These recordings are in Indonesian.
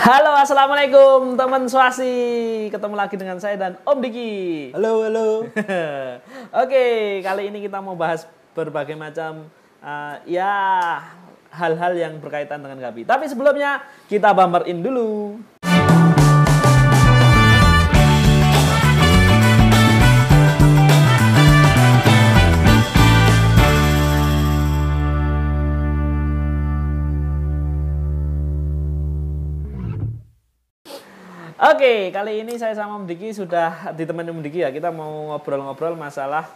Halo, assalamualaikum teman Swasi. Ketemu lagi dengan saya dan Om Diki. Halo, halo. Oke, kali ini kita mau bahas berbagai macam hal-hal yang berkaitan dengan Gabi. Tapi sebelumnya kita bumper in dulu. Oke, kali ini saya sama Om Diki sudah ditemani Om Diki ya. Kita mau ngobrol-ngobrol masalah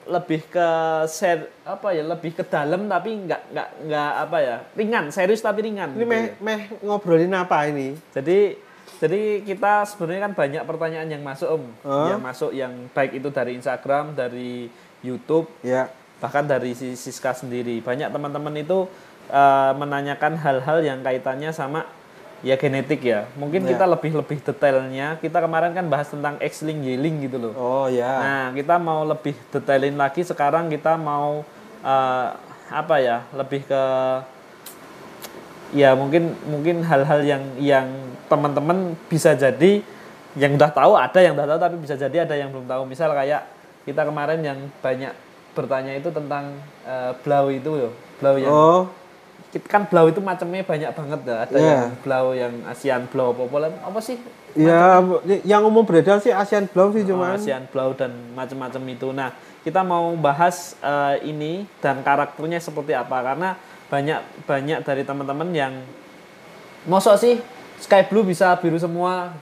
lebih ke lebih ke dalam tapi nggak ringan, serius tapi ringan. Ini meh ngobrolin apa ini? Jadi kita sebenarnya kan banyak pertanyaan yang masuk Om, yang masuk yang baik itu dari Instagram, dari YouTube, ya, bahkan dari si Siska sendiri. Banyak teman-teman itu menanyakan hal-hal yang kaitannya sama ya genetik ya. Mungkin kita lebih lebih detailnya. Kita kemarin kan bahas tentang X-link, Y-link gitu loh. Oh ya. Nah, kita mau lebih detailin lagi. Sekarang kita mau lebih ke ya mungkin hal-hal yang teman-teman bisa jadi yang udah tahu, ada yang udah tahu tapi bisa jadi ada yang belum tahu. Misal kayak kita kemarin yang banyak bertanya itu tentang blau itu loh. Blau yang kan blau itu macamnya banyak banget ya. Ada yang blau yang Asian blau apa sih? Ya, yang umum beredar sih Asian blau sih cuman. Asian blau dan macam-macam itu. Nah, kita mau bahas ini dan karakternya seperti apa karena banyak dari teman-teman yang mosok sih sky blue bisa biru semua.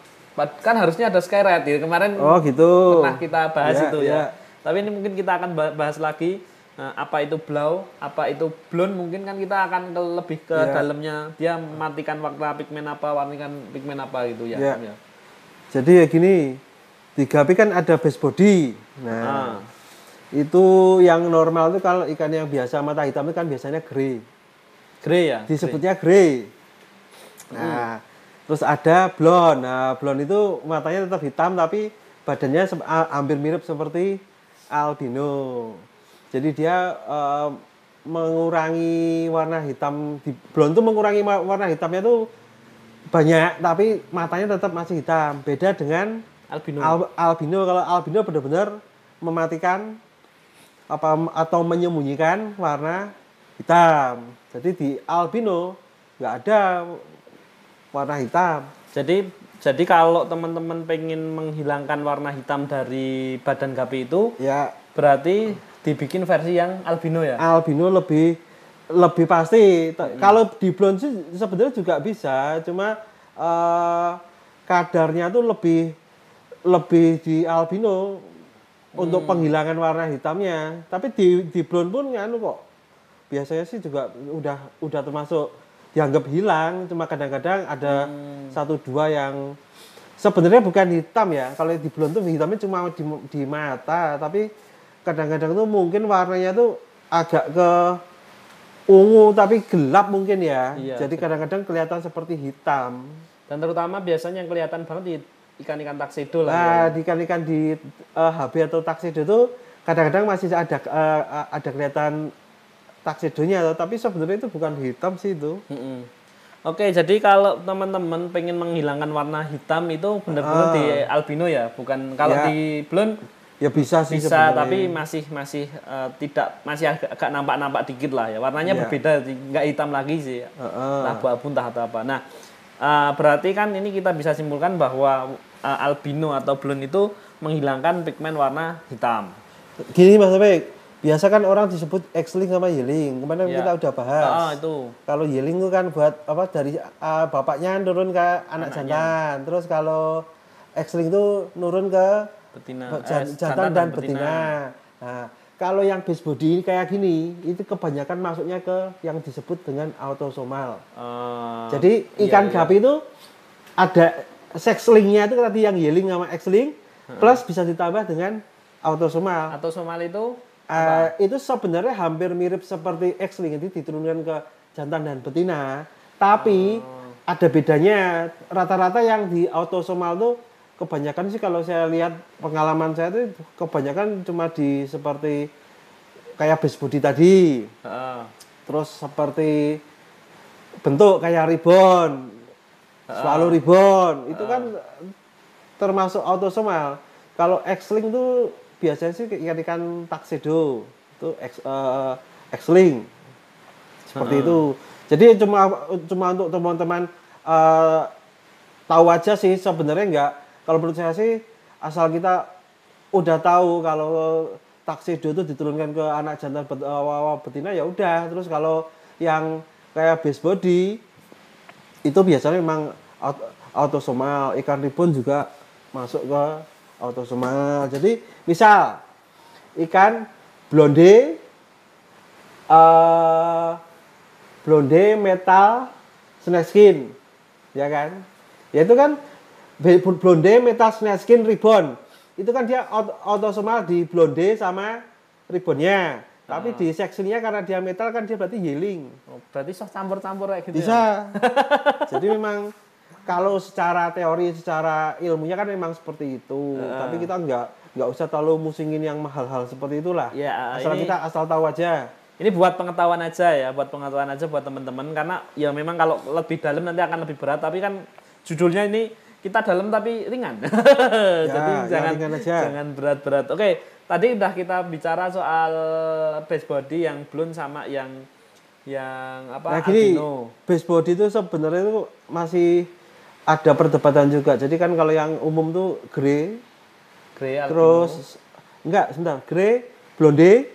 Kan harusnya ada sky red ya. Kemarin gitu. pernah kita bahas itu ya. Tapi ini mungkin kita akan bahas lagi. Apa itu blau, apa itu blonde, mungkin kan kita akan lebih ke dalamnya dia mematikan warna pigmen apa, warnikan pigmen apa gitu ya. Jadi ya gini, di Gapi kan ada base body. Nah, itu yang normal itu kalau ikan yang biasa mata hitam itu kan biasanya grey. Grey ya? Disebutnya grey. Nah, terus ada blonde. Nah, blonde itu matanya tetap hitam tapi badannya hampir mirip seperti albino. Jadi dia mengurangi warna hitam di blonde itu mengurangi warna hitamnya tuh banyak tapi matanya tetap masih hitam. Beda dengan albino. Albino kalau albino benar-benar mematikan atau menyembunyikan warna hitam. Jadi di albino nggak ada warna hitam. Jadi kalau teman-teman pengen menghilangkan warna hitam dari badan Gapi itu, ya berarti dibikin versi yang albino ya? Albino lebih pasti. Kalau di blonde sih sebenarnya juga bisa, cuma kadarnya tuh lebih di albino untuk penghilangan warna hitamnya. Tapi di blonde pun kok. Biasanya sih juga udah termasuk dianggap hilang, cuma kadang-kadang ada 1-2 yang sebenarnya bukan hitam ya. Kalau di blonde tuh hitamnya cuma di mata, tapi kadang-kadang tuh mungkin warnanya tuh agak ke ungu tapi gelap mungkin ya. Iya, jadi kadang-kadang kelihatan seperti hitam. Dan terutama biasanya yang kelihatan banget di ikan-ikan tuxedo lah. Nah, di ikan-ikan di HB atau tuxedo tuh kadang-kadang masih ada kelihatan tuxedonya, tapi sebenarnya itu bukan hitam sih itu. Oke, jadi kalau teman-teman pengen menghilangkan warna hitam itu benar-benar di albino ya, bukan kalau di blonde. Ya bisa sih bisa, tapi masih agak nampak dikit lah ya. Warnanya berbeda, nggak hitam lagi sih. Abu-abu entah atau apa. Nah, berarti kan ini kita bisa simpulkan bahwa albino atau blonde itu menghilangkan pigmen warna hitam. Gini Mas Bek, biasa kan orang disebut X-link sama Y-link. Kemarin kita udah bahas. Itu. Kalau Y-link itu kan buat dari bapaknya turun ke anak jantan. Terus kalau X-link itu nurun ke jantan dan betina. Nah, kalau yang base body kayak gini, itu kebanyakan masuknya ke yang disebut dengan autosomal. Jadi ikan Gapi itu ada sex linknya itu tadi yang Y-link sama X-link, plus bisa ditambah dengan autosomal. Autosomal itu itu sebenarnya hampir mirip seperti X-link, itu diturunkan ke jantan dan betina. Tapi ada bedanya, rata-rata yang di autosomal tuh kebanyakan sih kalau saya lihat pengalaman saya itu kebanyakan cuma di seperti kayak base body tadi. Terus seperti bentuk kayak ribbon, selalu ribbon, itu kan termasuk autosomal. Kalau X-link tuh biasanya sih ikan tuxedo, itu X-link. Seperti itu. Jadi cuma untuk teman-teman tahu aja sih sebenarnya enggak. Kalau menurut saya sih asal kita udah tahu kalau tuxedo itu diturunkan ke anak jantan betina ya udah. Terus kalau yang kayak base body itu biasanya memang autosomal. Ikan ribbon juga masuk ke autosomal. Jadi misal ikan blonde metal snake skin, ya kan? Ya itu kan blonde metal snake skin ribbon. Itu kan dia autosomal di blonde sama ribbonnya. Tapi di sectionnya karena dia metal kan dia berarti yearling. Oh, berarti bisa campur-campur kayak gitu. Bisa. Jadi memang kalau secara teori, secara ilmunya kan memang seperti itu. Tapi kita nggak usah terlalu musingin yang hal-hal seperti itulah. Ya, kita asal tahu aja. Ini buat pengetahuan aja ya, buat teman-teman karena ya memang kalau lebih dalam nanti akan lebih berat, tapi kan judulnya ini kita dalam tapi ringan. Jadi jangan berat-berat. Oke, tadi udah kita bicara soal base body yang blonde sama yang apa? Nah, gini, albino. Base body itu sebenarnya itu masih ada perdebatan juga. Jadi kan kalau yang umum tuh grey terus grey, blonde,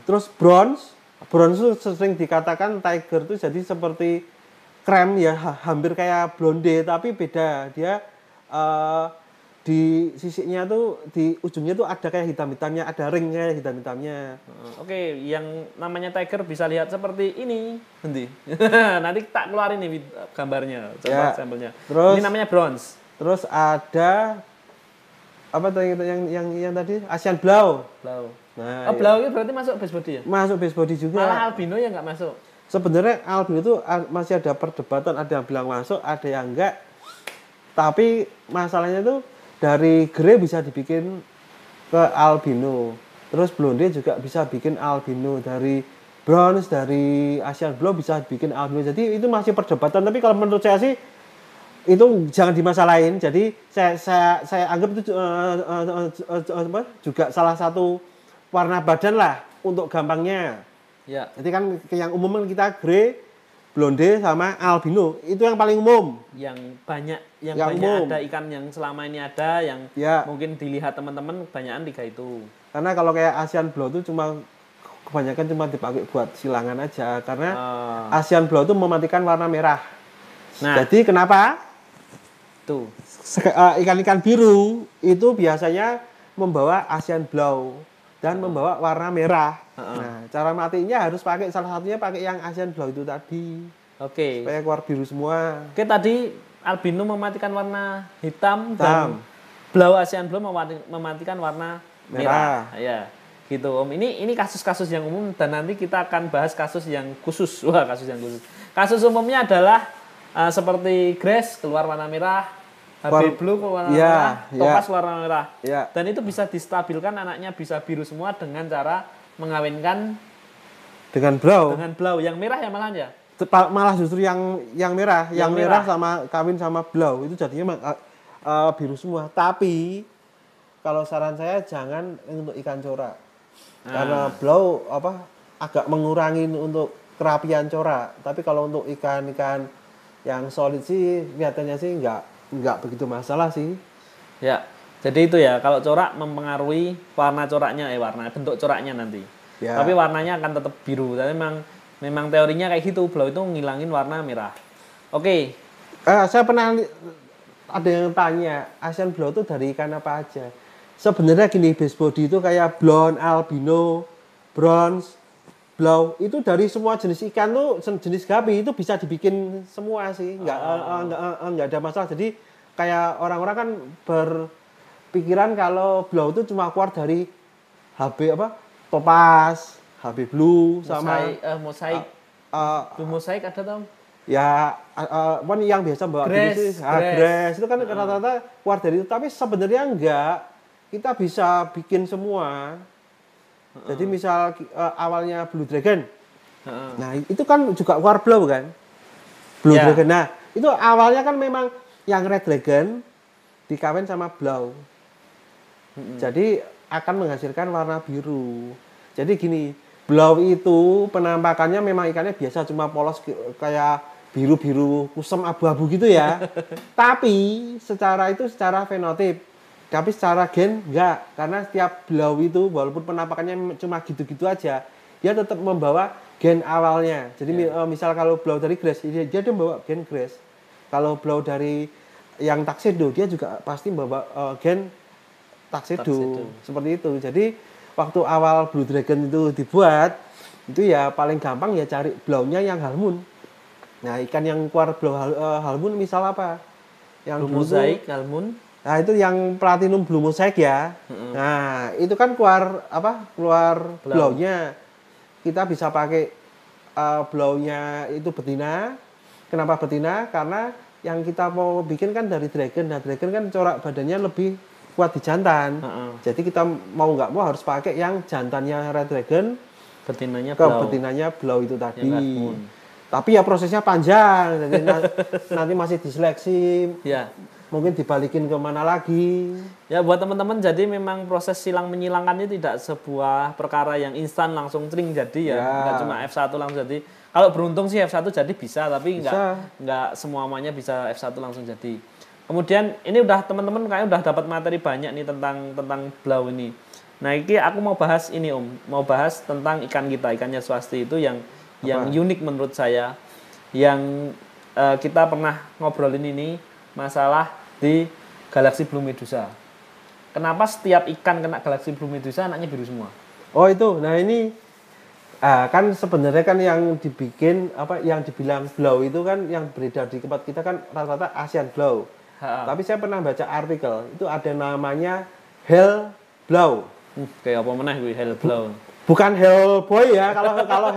terus bronze. Bronze itu sering dikatakan tiger itu jadi seperti krem ya, hampir kayak blonde tapi beda. Dia di sisinya tuh, di ujungnya tuh ada kayak hitam-hitamnya, ada ring kayak hitam-hitamnya. Oke, yang namanya tiger bisa lihat seperti ini. Nanti tak keluarin nih gambarnya, coba sampelnya. Terus ini namanya bronze. Terus ada apa tadi yang tadi? Asian Blau. Nah, blau itu berarti masuk base body ya? Masuk base body juga. Malah albino ya nggak masuk? Sebenarnya albino itu masih ada perdebatan, ada yang bilang masuk, ada yang enggak. Tapi masalahnya itu dari grey bisa dibikin ke albino. Terus blonde juga bisa bikin albino. Dari bronze, dari Asian Blue bisa bikin albino. Jadi itu masih perdebatan. Tapi kalau menurut saya sih itu jangan dimasalahin. Jadi saya anggap itu juga salah satu warna badan lah untuk gampangnya. Ya. Jadi kan yang umum kita grey, blonde sama albino. Itu yang paling umum. Yang banyak umum. Ada ikan yang selama ini ada yang mungkin dilihat teman-teman kebanyakan 3 itu. Karena kalau kayak Asian Blue itu kebanyakan cuma dipakai buat silangan aja karena Asian Blue itu mematikan warna merah. Nah, jadi kenapa? Tuh. Ikan-ikan biru itu biasanya membawa Asian Blue dan membawa warna merah. Nah, cara matinya harus pakai salah satunya pakai yang Asian Blue itu tadi. Oke. Supaya keluar biru semua. Oke, tadi albino mematikan warna hitam. Dan Blue Asian Blue mematikan warna merah. Ya, gitu Om. Ini kasus-kasus yang umum dan nanti kita akan bahas kasus yang khusus. Wah, kasus yang khusus. Kasus umumnya adalah seperti grass keluar warna merah. HB blue warna merah, topaz warna merah. Dan itu bisa distabilkan, anaknya bisa biru semua dengan cara mengawinkan dengan blau. Dengan blau yang merah ya malah ya. Malah justru yang merah, yang merah sama kawin sama blau itu jadinya biru semua. Tapi kalau saran saya jangan untuk ikan corak. Karena blau agak mengurangi untuk kerapian corak. Tapi kalau untuk ikan-ikan yang solid sih kelihatannya sih enggak begitu masalah sih. Ya, jadi itu ya, kalau corak mempengaruhi warna coraknya, bentuk coraknya nanti. Ya. Tapi warnanya akan tetap biru. Tapi memang teorinya kayak gitu, blau itu ngilangin warna merah. Oke. Saya pernah ada yang tanya, Asian Blue itu dari ikan apa aja? Sebenarnya gini, base body itu kayak blonde, albino, bronze, blau itu dari semua jenis ikan tuh, jenis gapi itu bisa dibikin semua sih, nggak ada masalah. Jadi kayak orang-orang kan berpikiran kalau blau itu cuma keluar dari HB topaz, HB blue sama mosaik. Mosaik ada tau? Ya, yang biasa bawa grass itu kan rata-rata keluar dari itu. Tapi sebenarnya enggak, kita bisa bikin semua. Jadi misal awalnya Blue Dragon, nah itu kan juga keluar blau kan? Blue Ya. Dragon. Nah, itu awalnya kan memang yang Red Dragon dikawin sama Blau. Jadi akan menghasilkan warna biru. Jadi gini, Blau itu penampakannya memang ikannya biasa cuma polos kayak biru-biru kusam abu-abu gitu ya. Tapi secara fenotip, tapi secara gen enggak, karena setiap Blau itu walaupun penampakannya cuma gitu-gitu aja, dia tetap membawa gen awalnya. Jadi misal kalau Blau dari Grace, dia membawa gen Grace. Kalau Blau dari yang Tuxedo, dia juga pasti membawa gen Tuxedo. Seperti itu. Jadi waktu awal Blue Dragon itu dibuat, itu ya paling gampang ya cari Blaunya yang Halmoon. Nah, ikan yang keluar Blau Halmoon misal apa? Yang Blue Mosaic, Halmoon. Nah, itu yang Platinum Blue Mosaic ya. Nah, itu kan keluar Blaunya. Kita bisa pakai Blaunya itu betina. Kenapa betina? Karena yang kita mau bikin kan dari Dragon. Nah, Dragon kan corak badannya lebih kuat di jantan. Jadi kita mau nggak mau harus pakai yang jantannya Red Dragon, betinanya Blau itu tadi. Tapi ya prosesnya panjang. Jadi nanti masih diseleksi. Ya. Mungkin dibalikin ke mana lagi. Ya, buat teman-teman, jadi memang proses silang menyilangkan ini tidak sebuah perkara yang instan langsung cering jadi ya. Enggak cuma F1 langsung jadi. Kalau beruntung sih F1 jadi bisa, tapi enggak semuanya bisa F1 langsung jadi. Kemudian ini udah teman-teman kayaknya udah dapat materi banyak nih tentang Blau ini. Nah, ini aku mau bahas ini Om, mau bahas tentang ikan kita, ikannya Swasti itu yang unik menurut saya. Yang kita pernah ngobrolin ini masalah di Galaxy Blue Medusa. Kenapa setiap ikan kena Galaxy Blue Medusa anaknya biru semua? Oh itu, nah ini kan sebenarnya kan yang dibikin yang dibilang Blau itu kan yang beredar di tempat kita kan rata-rata Asian Blau. Tapi saya pernah baca artikel itu ada namanya Hell Blau. Kayak apa meneh kuwi Hell Blau? Bukan Hellboy ya, kalau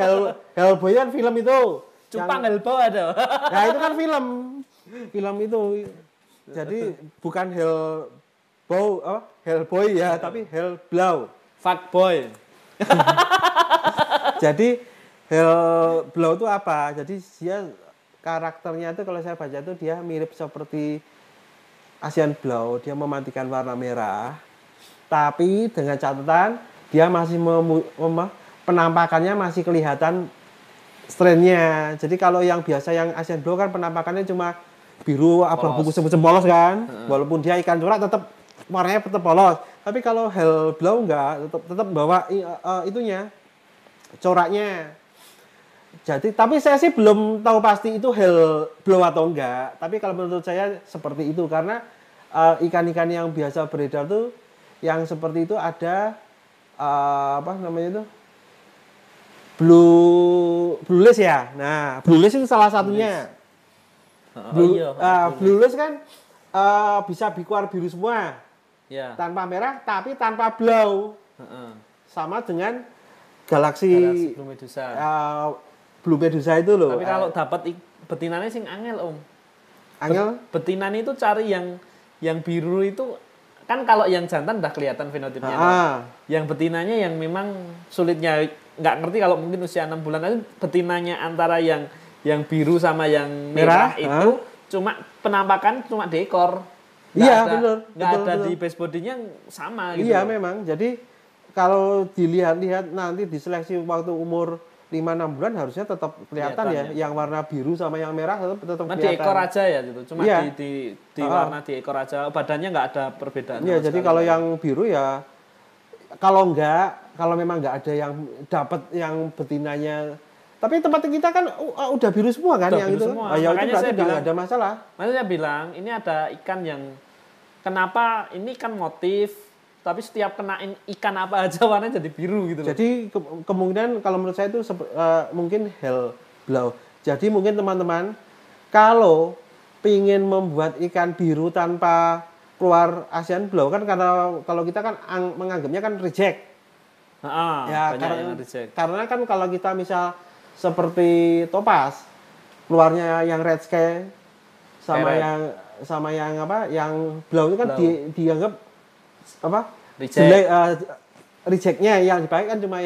Hellboy kan film itu. Cupang Hellboy ada. Nah itu kan film itu. Jadi bukan Hellboy ya, tapi Hell Blau. Fuckboy. Jadi Hell Blau itu apa? Jadi dia karakternya itu kalau saya baca itu dia mirip seperti Asian Blau, dia mematikan warna merah. Tapi dengan catatan dia masih penampakannya masih kelihatan strainnya. Jadi kalau yang biasa yang Asian Blau kan penampakannya cuma biru abu-abu kusem-kusem polos kan. Walaupun dia ikan corak tetap warnanya tetap polos. Tapi kalau Hell Blau enggak, tetap bawa itunya coraknya. Jadi tapi saya sih belum tahu pasti itu Hell Blau atau enggak. Tapi kalau menurut saya seperti itu karena ikan-ikan yang biasa beredar tuh yang seperti itu ada apa namanya itu? Blue lace ya. Nah, blue lace itu salah satunya. Blue lace kan bisa keluar biru semua. Ya. Tanpa merah tapi tanpa blau. Sama dengan Galaxy Blue Medusa. Blue Medusa itu loh. Tapi kalau dapat betinanya sing angel Om. Angel? Betinanya itu cari yang biru itu kan kalau yang jantan udah kelihatan fenotipnya. Yang betinanya yang memang sulitnya nggak ngerti kalau mungkin usia 6 bulan aja betinanya antara yang biru sama yang merah itu cuma penampakan cuma di ekor. Iya benar. Nggak ada di base bodinya sama gitu. Iya memang. Jadi kalau dilihat-lihat nanti diseleksi waktu umur 5-6 bulan harusnya tetap kelihatan ya. Yang warna biru sama yang merah tetap kelihatan. Di ekor aja ya gitu. Cuma di warna di ekor aja. Badannya nggak ada perbedaan. Iya, jadi kalau yang biru ya kalau memang nggak ada yang dapat yang betinanya. Tapi tempat kita kan udah biru semua kan yang itu. Ya itu berarti nggak ada masalah. Makanya saya bilang ini ada ikan yang kenapa ini kan motif tapi setiap kena ikan apa aja warnanya jadi biru gitu loh. Jadi kemungkinan kalau menurut saya itu mungkin Hell Blau. Jadi mungkin teman-teman kalau pingin membuat ikan biru tanpa keluar Asian Blau kan karena kalau kita kan menganggapnya kan reject. Ya karena kan kalau kita misal seperti Topaz keluarnya yang red sky sama yang apa yang blau itu kan dianggap apa rejectnya yang dipakai kan cuma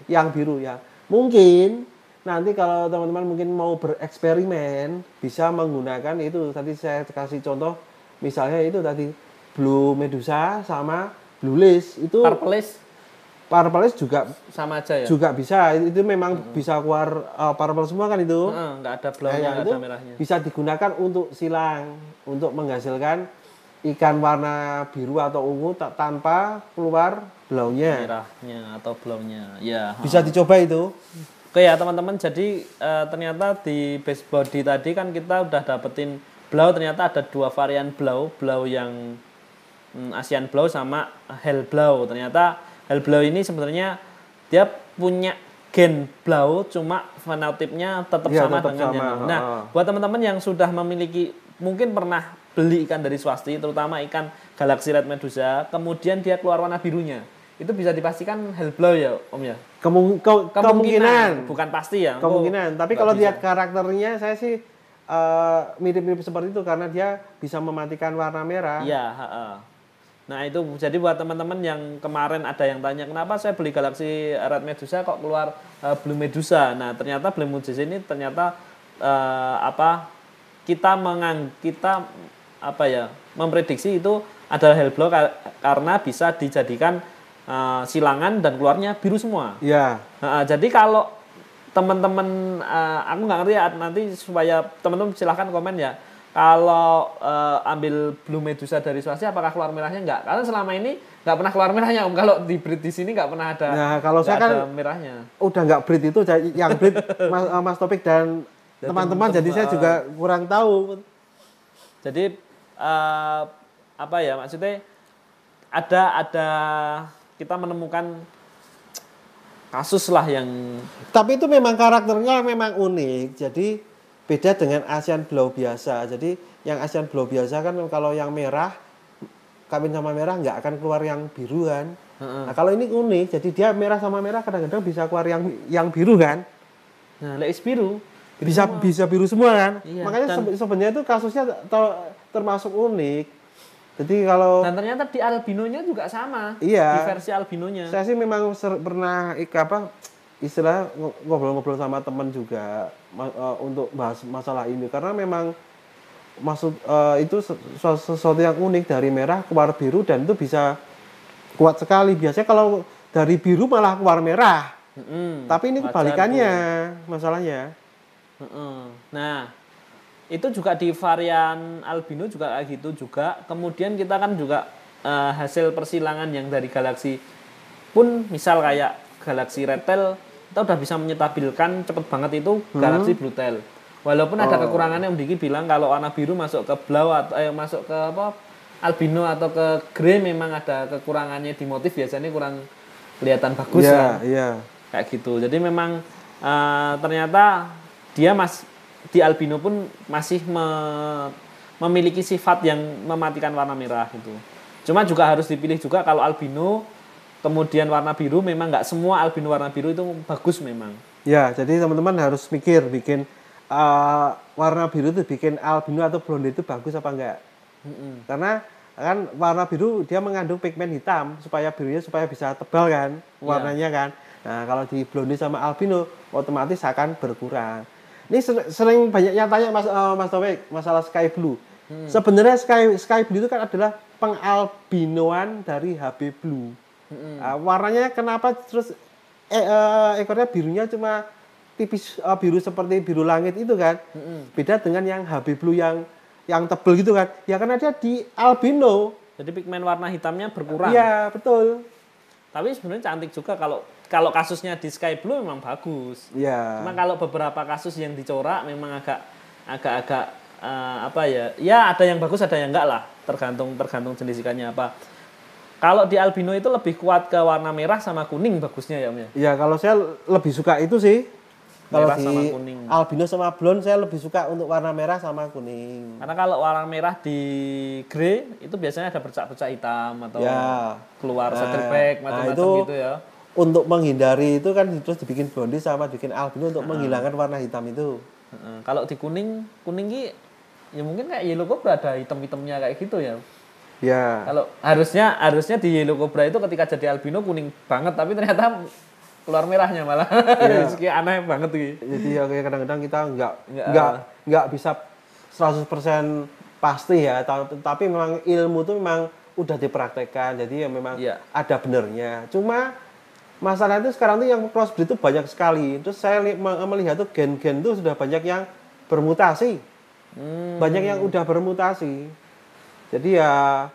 yang biru ya. Mungkin nanti kalau teman-teman mungkin mau bereksperimen bisa menggunakan itu tadi saya kasih contoh misalnya itu tadi Blue Medusa sama Blue Lace itu Purple Lace juga sama aja ya. Juga bisa itu memang bisa keluar purple semua kan itu. Nggak ada blaunya, nggak ada merahnya. Bisa digunakan untuk silang untuk menghasilkan ikan warna biru atau ungu tanpa keluar blaunya. Merahnya atau blaunya. Ya. Bisa dicoba itu. Oke ya teman-teman, jadi ternyata di base body tadi kan kita udah dapetin blau, ternyata ada 2 varian blau yang Asian Blau sama Hell Blau. Ternyata Hell Blau ini sebenarnya dia punya gen blau, cuma fenotipnya tetap sama dengan yang lain. Nah, buat teman-teman yang sudah memiliki, mungkin pernah beli ikan dari swasti, terutama ikan Galaxy Red Medusa, kemudian dia keluar warna birunya, itu bisa dipastikan Hell Blau ya Om ya? Kemungkinan. Bukan pasti ya. Kemungkinan. Tapi kalau lihat karakternya saya sih mirip-mirip seperti itu karena dia bisa mematikan warna merah. Iya. Nah itu jadi buat teman-teman yang kemarin ada yang tanya kenapa saya beli Galaxy Red Medusa kok keluar Blue Medusa. Nah ternyata Blue Medusa ini ternyata kita memprediksi itu adalah Hell Blau karena bisa dijadikan silangan dan keluarnya biru semua. Iya. Jadi kalau teman-teman aku nggak ngerti ya, nanti supaya teman-teman silahkan komen ya. Kalau ambil Blue Medusa dari swasti apakah keluar merahnya enggak? Karena selama ini nggak pernah keluar merahnya Om. Kalau di breed di sini nggak pernah ada. Nah, kalau saya kan merahnya. Udah nggak breed itu, yang breed Mas Topik dan teman-teman. Jadi saya juga kurang tahu. Jadi maksudnya ada kita menemukan kasus lah yang. Tapi itu memang karakternya memang unik. Jadi beda dengan Asian Blau biasa. Jadi yang Asian Blau biasa kan kalau yang merah kawin sama merah nggak akan keluar yang biru kan. Nah kalau ini unik, jadi dia merah sama merah kadang-kadang bisa keluar yang biru kan. Nah leis biru bisa biru semua kan. Iya, makanya sebenarnya itu kasusnya termasuk unik. Jadi kalau dan ternyata di albinonya juga sama. Iya. Di versi albinonya. Saya sih memang pernah istilah ngobrol-ngobrol sama teman juga untuk bahas masalah ini karena memang itu sesuatu yang unik dari merah keluar biru dan itu bisa kuat sekali. Biasanya kalau dari biru malah keluar merah. Tapi ini kebalikannya masalahnya. Nah, itu juga di varian albino juga kayak gitu juga. Kemudian kita kan juga hasil persilangan yang dari Galaxy pun misal kayak Galaxy Red Tail kita udah bisa menyetabilkan cepet banget itu Galaxy Blue Tail. Walaupun ada kekurangannya Om Diki bilang kalau warna biru masuk ke blau atau masuk ke albino atau ke grey memang ada kekurangannya di motif, biasanya kurang kelihatan bagus kan. Iya. Kayak gitu. Jadi memang ternyata dia di albino pun masih memiliki sifat yang mematikan warna merah gitu. Cuma juga harus dipilih juga kalau albino kemudian warna biru, memang nggak semua albino warna biru itu bagus memang. Ya, jadi teman-teman harus mikir bikin warna biru itu bikin albino atau blonde itu bagus apa enggak. Karena kan warna biru dia mengandung pigmen hitam supaya birunya supaya bisa tebal kan warnanya kan. Nah kalau di blonde sama albino otomatis akan berkurang. Ini sering banyaknya tanya Mas Topik masalah sky blue. Sebenarnya sky blue itu kan adalah pengalbinoan dari HB blue. Warnanya kenapa terus ekornya birunya cuma tipis biru seperti biru langit itu kan. Beda dengan yang HB blue yang tebel gitu kan. Ya karena dia di albino. Jadi pigmen warna hitamnya berkurang. Iya, betul. Tapi sebenarnya cantik juga kalau kasusnya di sky blue memang bagus. Iya. Cuma kalau beberapa kasus yang dicorak memang agak ya ada yang bagus ada yang enggak lah, tergantung jenis ikannya apa. Kalau di albino itu lebih kuat ke warna merah sama kuning bagusnya ya Om ya? Iya, kalau saya lebih suka itu sih. Kalau Merah di sama kuning. albino sama blonde saya lebih suka untuk warna merah sama kuning. Karena kalau warna merah di grey itu biasanya ada bercak-bercak hitam atau keluar saddleback macam-macam gitu ya. Untuk menghindari itu kan terus dibikin blonde sama bikin albino untuk menghilangkan warna hitam itu. Kalau di kuning ya mungkin kayak yellow cobra ada hitam-hitamnya kayak gitu ya. Ya. Kalau harusnya di yellow cobra itu ketika jadi albino kuning banget, tapi ternyata keluar merahnya malah. Iya. Kayak aneh banget gitu. Jadi ya kayak kadang-kadang kita nggak bisa 100% pasti ya, tapi memang ilmu itu memang udah dipraktekkan, jadi ya memang ada benernya. Cuma masalah itu sekarang tuh yang crossbreed itu banyak sekali. Terus saya melihat tuh gen-gen tuh sudah banyak yang bermutasi. Banyak yang udah bermutasi. Jadi ya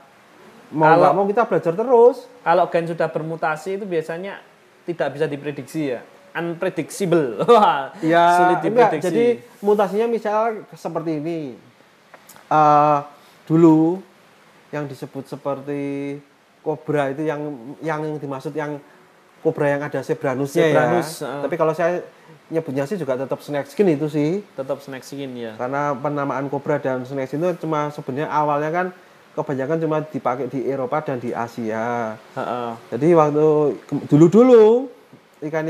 mau nggak mau kita belajar terus. Kalau gen sudah bermutasi itu biasanya tidak bisa diprediksi ya, unpredictable. Ya, sulit diprediksi. Jadi mutasinya misal seperti ini. Dulu yang disebut seperti kobra itu yang dimaksud yang kobra yang ada Sebranusnya ya. Tapi kalau saya nyebutnya sih juga tetap snakeskin itu sih. Tetap snakeskin ya. Karena penamaan kobra dan snakeskin itu cuma sebenarnya awalnya kan kebanyakan cuma dipakai di Eropa dan di Asia. Jadi waktu dulu ikan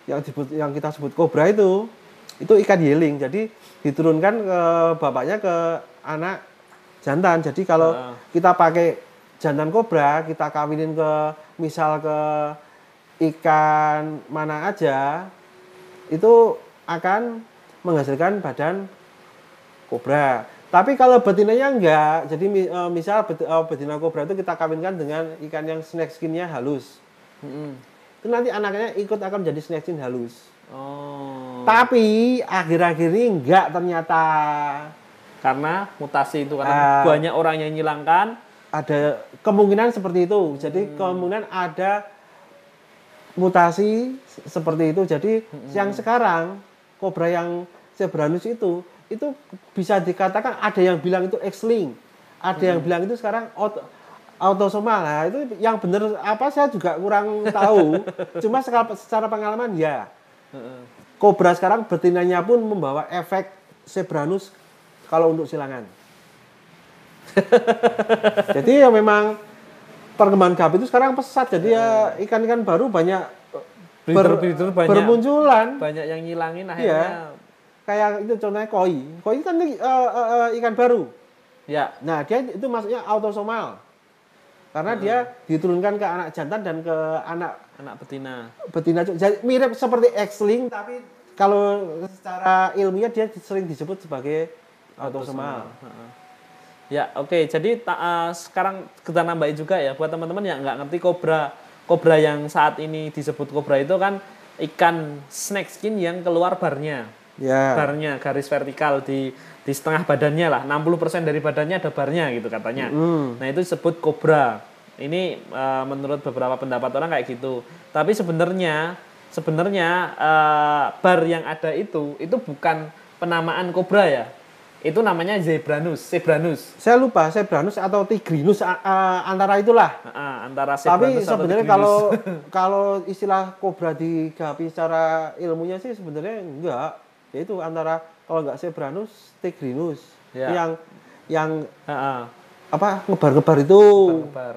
yang kita sebut kobra itu ikan yeling. Jadi diturunkan ke bapaknya ke anak jantan. Jadi kalau kita pakai jantan kobra, kita kawinin misal ke ikan mana aja, itu akan menghasilkan badan kobra. Tapi kalau betinanya enggak, jadi misal betina kobra itu kita kawinkan dengan ikan yang snakeskinnya halus. Itu nanti anaknya ikut akan menjadi snakeskin halus. Tapi akhir-akhir ini enggak ternyata. Karena mutasi itu, karena banyak orang yang nyilangkan. Ada kemungkinan seperti itu. Jadi kemungkinan ada mutasi seperti itu. Jadi yang sekarang kobra yang Sebranus itu bisa dikatakan ada yang bilang itu X-link, ada yang bilang itu sekarang autosomal. Nah, itu yang benar apa saya juga kurang tahu. Cuma secara pengalaman ya. Kobra sekarang betinanya pun membawa efek Sebranus kalau untuk silangan. Jadi ya memang perkembangan gapi itu sekarang pesat. Jadi ya ikan-ikan baru banyak bermunculan. Banyak yang ngilangin akhirnya. Kayak itu contohnya koi. Koi kan ikan baru. Ya. Nah, dia itu masuknya autosomal. Karena dia diturunkan ke anak jantan dan ke anak betina. Jadi mirip seperti X-link, tapi kalau secara ilmiah dia sering disebut sebagai autosomal. Ya, oke. Jadi sekarang kita nambahin juga ya buat teman-teman yang nggak ngerti kobra yang saat ini disebut kobra itu kan ikan snakeskin yang keluar barnya. Barnya, garis vertikal di setengah badannya lah, 60% dari badannya ada barnya gitu katanya. Nah itu disebut kobra. Ini menurut beberapa pendapat orang kayak gitu. Tapi sebenarnya bar yang ada itu bukan penamaan kobra ya. Itu namanya Sebranus. Saya lupa Sebranus atau Tigrinus antara itulah. Antara Sebranus. Tapi sebenarnya kalau istilah kobra di gapi secara ilmunya sih sebenarnya enggak. Yaitu antara kalau nggak Sebranus, Tigrinus yang ngebar-ngebar itu.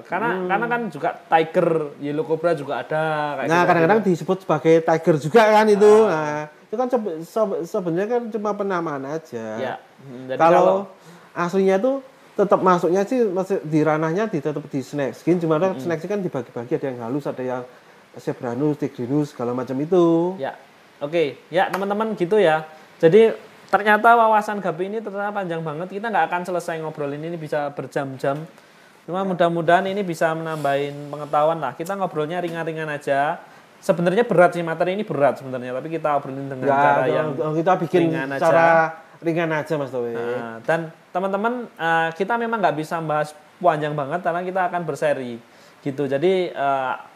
Karena kan juga tiger, yellow cobra juga ada. Nah kadang-kadang disebut sebagai tiger juga kan itu. Nah itu kan sebenarnya kan cuma penamaan aja. Kalau aslinya tuh tetap masuknya sih di ranahnya tetap di snakeskin. Cuma snakeskin kan dibagi-bagi, ada yang halus, ada yang Sebranus, Tigrinus segala macam itu. Ya. Oke, ya teman-teman gitu ya. Jadi ternyata wawasan gapi ini ternyata panjang banget. Kita nggak akan selesai ngobrolin ini, bisa berjam-jam. Cuma mudah-mudahan ini bisa menambahin pengetahuan lah. Kita ngobrolnya ringan-ringan aja. Sebenarnya berat sih, materi ini berat sebenarnya. Tapi kita obrolin dengan cara yang kita bikin ringan aja Mas Towi. Dan teman-teman kita memang nggak bisa bahas panjang banget karena kita akan berseri gitu. Jadi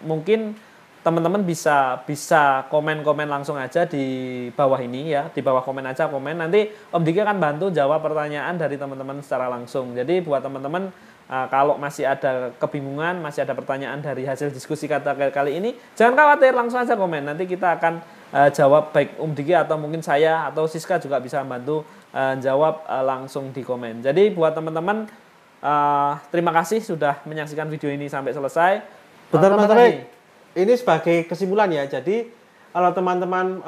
mungkin teman-teman bisa komen-komen langsung aja di bawah ini ya, di bawah komen aja komen. Nanti Om Diki akan bantu jawab pertanyaan dari teman-teman secara langsung. Jadi buat teman-teman kalau masih ada kebingungan, masih ada pertanyaan dari hasil diskusi kali ini, jangan khawatir, langsung aja komen. Nanti kita akan jawab, baik Om Diki atau mungkin saya atau Siska juga bisa bantu jawab langsung di komen. Jadi buat teman-teman terima kasih sudah menyaksikan video ini sampai selesai. Bentar Mas Towi. Ini sebagai kesimpulan ya, jadi kalau teman-teman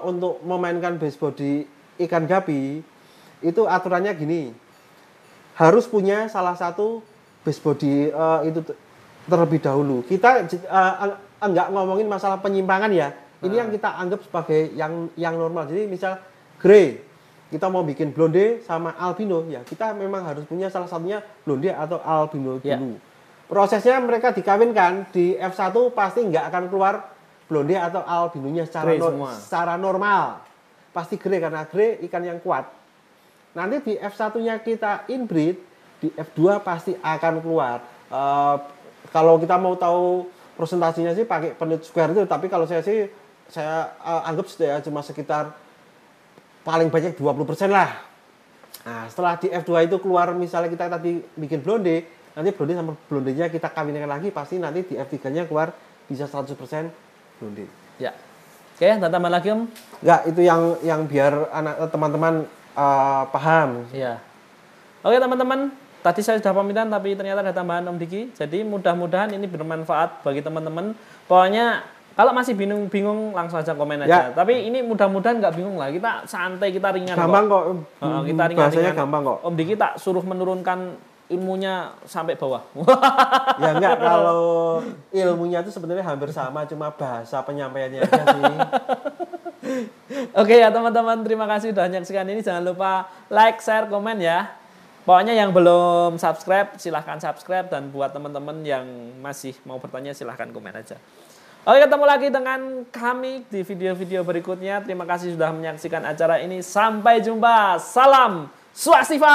untuk memainkan baseball di ikan gapi, itu aturannya gini, harus punya salah satu base body itu terlebih dahulu. Kita enggak ngomongin masalah penyimpangan ya. Ini yang kita anggap sebagai yang normal. Jadi misal grey, kita mau bikin blonde sama albino ya, kita memang harus punya salah satunya blonde atau albino dulu. Prosesnya mereka dikawinkan di F1 pasti nggak akan keluar blonde atau albinonya secara normal. Pasti grey karena grey ikan yang kuat. Nanti di F1-nya kita inbreed, di F2 pasti akan keluar. Kalau kita mau tahu presentasinya sih pakai Punnett square itu, tapi kalau saya sih saya anggap ya cuma sekitar paling banyak 20% lah. Nah, setelah di F2 itu keluar misalnya kita tadi bikin blonde, nanti blonde sama blondenya kita kawinkan lagi, pasti nanti di F3-nya keluar bisa 100% blonde. Ya. Oke, ada tambahan lagi Om? Enggak, itu yang biar teman-teman paham. Iya. Oke teman-teman, tadi saya sudah pamitan tapi ternyata ada tambahan Om Diki. Jadi mudah-mudahan ini bermanfaat bagi teman-teman. Pokoknya kalau masih bingung langsung aja komen aja. Ya. Tapi ini mudah-mudahan nggak bingung lah. Kita santai, kita ringan. Gampang kok. Kita ringan. Bahasanya gampang kok. Om Diki tak suruh menurunkan ilmunya sampai bawah. Ya enggak, kalau ilmunya itu sebenarnya hampir sama, cuma bahasa penyampaiannya aja sih. Oke ya teman-teman, terima kasih sudah menyaksikan ini. Jangan lupa like, share, komen ya. Pokoknya yang belum subscribe silahkan subscribe, dan buat teman-teman yang masih mau bertanya silahkan komen aja. Oke, ketemu lagi dengan kami di video-video berikutnya. Terima kasih sudah menyaksikan acara ini. Sampai jumpa. Salam Swastiastu.